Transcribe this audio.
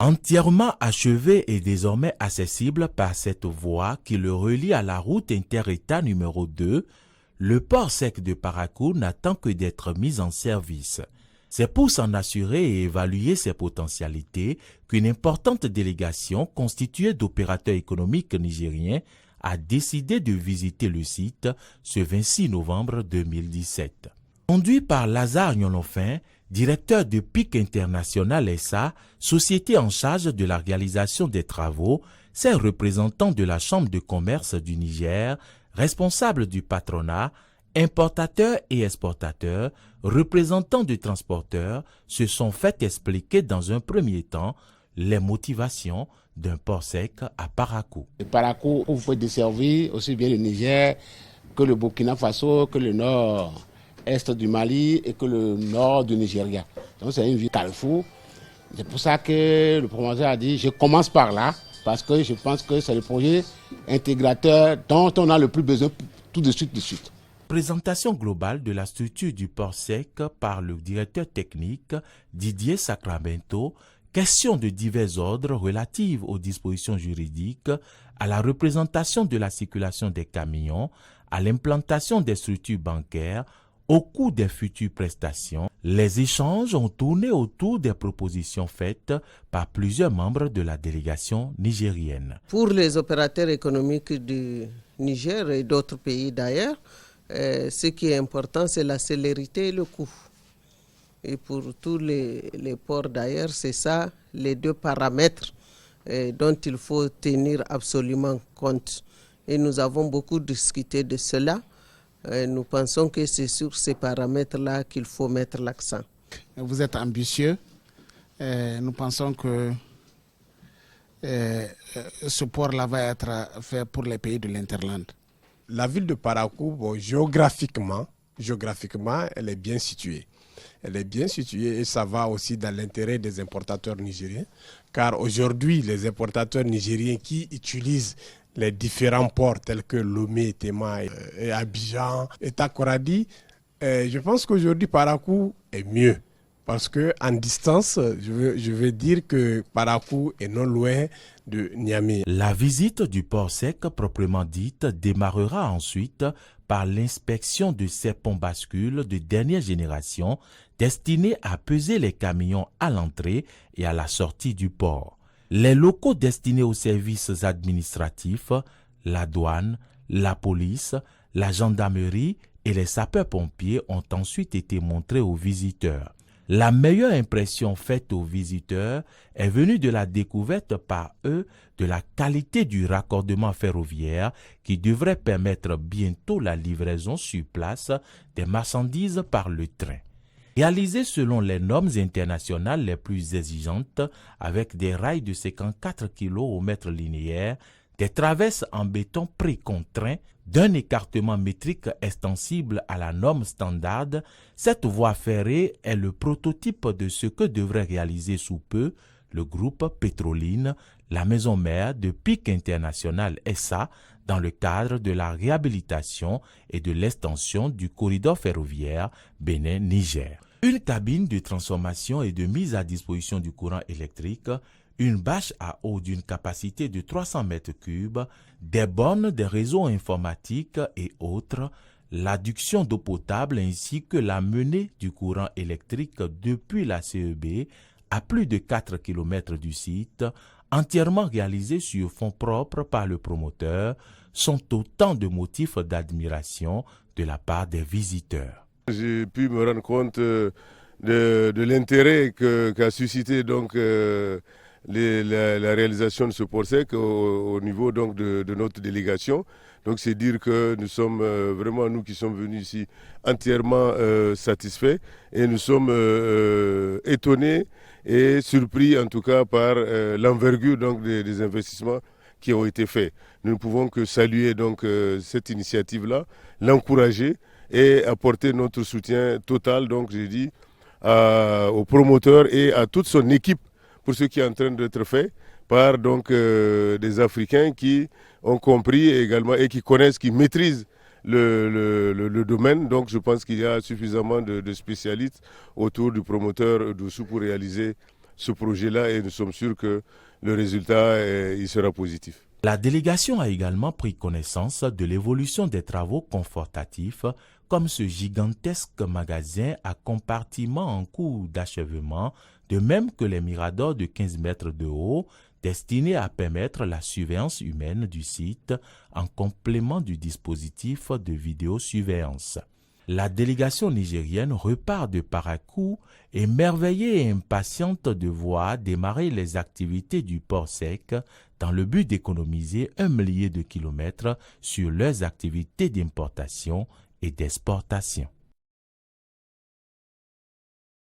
Entièrement achevé et désormais accessible par cette voie qui le relie à la route inter-État numéro 2, le port sec de Parakou n'attend que d'être mis en service. C'est pour s'en assurer et évaluer ses potentialités qu'une importante délégation constituée d'opérateurs économiques nigériens a décidé de visiter le site ce 26 novembre 2017. Conduit par Lazare Nyolofin, directeur de PIC International SA, société en charge de la réalisation des travaux, ces représentants de la Chambre de commerce du Niger, responsables du patronat, importateurs et exportateurs, représentants de transporteurs, se sont fait expliquer dans un premier temps les motivations d'un port sec à Parakou. Parakou, vous pouvez desservir aussi bien le Niger que le Burkina Faso, que le nord-est du Mali et que le nord du Nigeria. Donc c'est une ville carrefour. C'est pour ça que le promoteur a dit je commence par là, parce que je pense que c'est le projet intégrateur dont on a le plus besoin tout de suite. Présentation globale de la structure du port sec par le directeur technique Didier Sacramento. Questions de divers ordres relatives aux dispositions juridiques, à la représentation de la circulation des camions, à l'implantation des structures bancaires, au coût des futures prestations. Les échanges ont tourné autour des propositions faites par plusieurs membres de la délégation nigérienne. Pour les opérateurs économiques du Niger et d'autres pays d'ailleurs, ce qui est important, c'est la célérité et le coût. Et pour tous les ports d'ailleurs, c'est ça les deux paramètres dont il faut tenir absolument compte. Et nous avons beaucoup discuté de cela. Nous pensons que c'est sur ces paramètres-là qu'il faut mettre l'accent. Vous êtes ambitieux. Nous pensons que ce port-là va être fait pour les pays de l'Interland. La ville de Parakou, géographiquement, elle est bien située. Elle est bien située et ça va aussi dans l'intérêt des importateurs nigériens. Car aujourd'hui, les importateurs nigériens qui utilisent les différents ports tels que Lomé, Tema, et Abidjan et Takoradi, je pense qu'aujourd'hui Parakou est mieux. Parce qu'en distance, je veux dire que Parakou est non loin de Niamey. La visite du port sec proprement dite démarrera ensuite par l'inspection de ces ponts bascules de dernière génération destinés à peser les camions à l'entrée et à la sortie du port. Les locaux destinés aux services administratifs, la douane, la police, la gendarmerie et les sapeurs-pompiers ont ensuite été montrés aux visiteurs. La meilleure impression faite aux visiteurs est venue de la découverte par eux de la qualité du raccordement ferroviaire qui devrait permettre bientôt la livraison sur place des marchandises par le train. Réalisé selon les normes internationales les plus exigeantes avec des rails de 54 kg au mètre linéaire, des traverses en béton précontraint, d'un écartement métrique extensible à la norme standard, cette voie ferrée est le prototype de ce que devrait réaliser sous peu le groupe Pétroline, la maison mère de PIC International SA, dans le cadre de la réhabilitation et de l'extension du corridor ferroviaire Bénin-Niger. Une cabine de transformation et de mise à disposition du courant électrique, une bâche à eau d'une capacité de 300 mètres cubes, des bornes des réseaux informatiques et autres, l'adduction d'eau potable ainsi que la menée du courant électrique depuis la CEB à plus de 4 km du site, entièrement réalisés sur fonds propres par le promoteur, sont autant de motifs d'admiration de la part des visiteurs. J'ai pu me rendre compte de l'intérêt qu'a suscité donc la réalisation de ce port sec au niveau donc de notre délégation. Donc c'est dire que nous sommes vraiment, nous qui sommes venus ici, entièrement satisfaits et nous sommes étonnés et surpris en tout cas par l'envergure donc des investissements qui ont été faits. Nous ne pouvons que saluer donc cette initiative-là, l'encourager et apporter notre soutien total, donc j'ai dit, au promoteur et à toute son équipe pour ce qui est en train d'être fait par donc des Africains qui ont compris également et qui connaissent, qui maîtrisent le domaine. Donc je pense qu'il y a suffisamment de spécialistes autour du promoteur Dossou pour réaliser ce projet-là et nous sommes sûrs que le résultat il sera positif. La délégation a également pris connaissance de l'évolution des travaux confortatifs comme ce gigantesque magasin à compartiments en cours d'achèvement, de même que les miradors de 15 mètres de haut destinés à permettre la surveillance humaine du site en complément du dispositif de vidéosurveillance. La délégation nigérienne repart de Parakou, émerveillée et impatiente de voir démarrer les activités du port sec dans le but d'économiser 1 millier de kilomètres sur leurs activités d'importation et d'exportation.